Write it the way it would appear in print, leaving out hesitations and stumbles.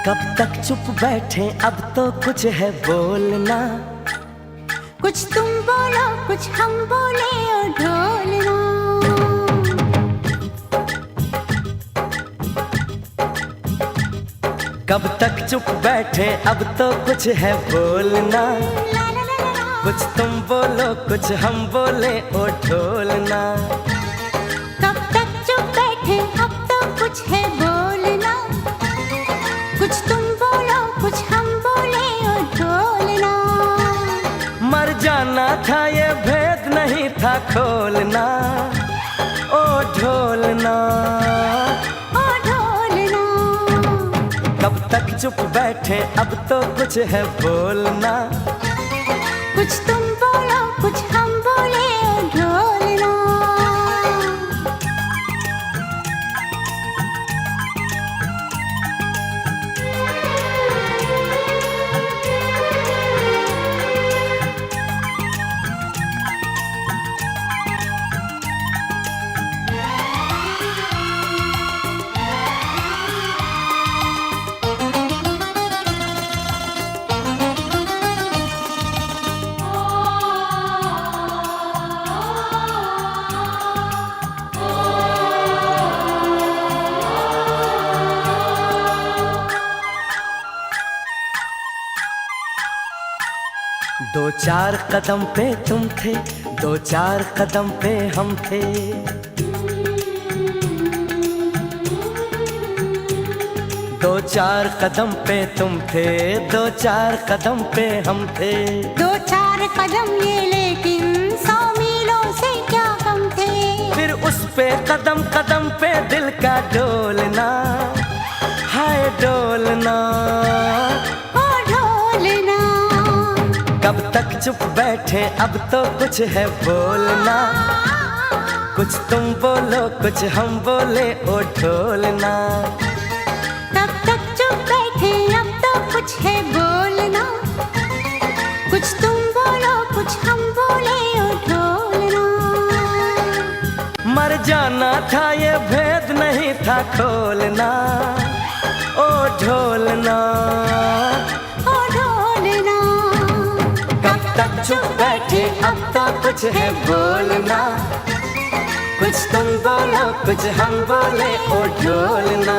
कब तक चुप बैठे, अब तो कुछ है बोलना। कुछ तुम बोलो कुछ हम बोले और ढोलना। कब तक चुप बैठे, अब तो कुछ है बोलना। कुछ तुम बोलो कुछ हम बोले और ढोलना। कब तक चुप बैठे, अब तो कुछ है बोलना। कुछ तुम बोलो कुछ हम बोले और ढोलना। मर जाना था ये भेद नहीं था खोलना। ओ ढोलना ओ ढोलना। कब तक चुप बैठे, अब तो कुछ है बोलना। कुछ तुम बोलो कुछ हम बोले और ढोलना। दो चार कदम पे तुम थे, दो चार कदम पे हम थे। दो चार कदम पे तुम थे, दो चार कदम पे हम थे। दो चार कदम ये लेकिन 100 मीलों से क्या कम थे। फिर उस पे कदम कदम पे दिल का डोलना। हाय डोलना ओ ढोलना। कब तक चुप बैठे, अब तो कुछ है बोलना। कुछ तुम बोलो कुछ हम बोले ओ ढोलना। कब तक चुप बैठे, अब तो कुछ है बोलना। कुछ तुम बोलो कुछ हम बोले और ढोलना। मर जाना था ये भेद नहीं था खोलना। ओ ढोलना ओ ढोलना। कब तक चुप बैठे, अब तो कुछ है बोलना। कुछ तुम बोलो कुछ हम बोले ओ ढोलना।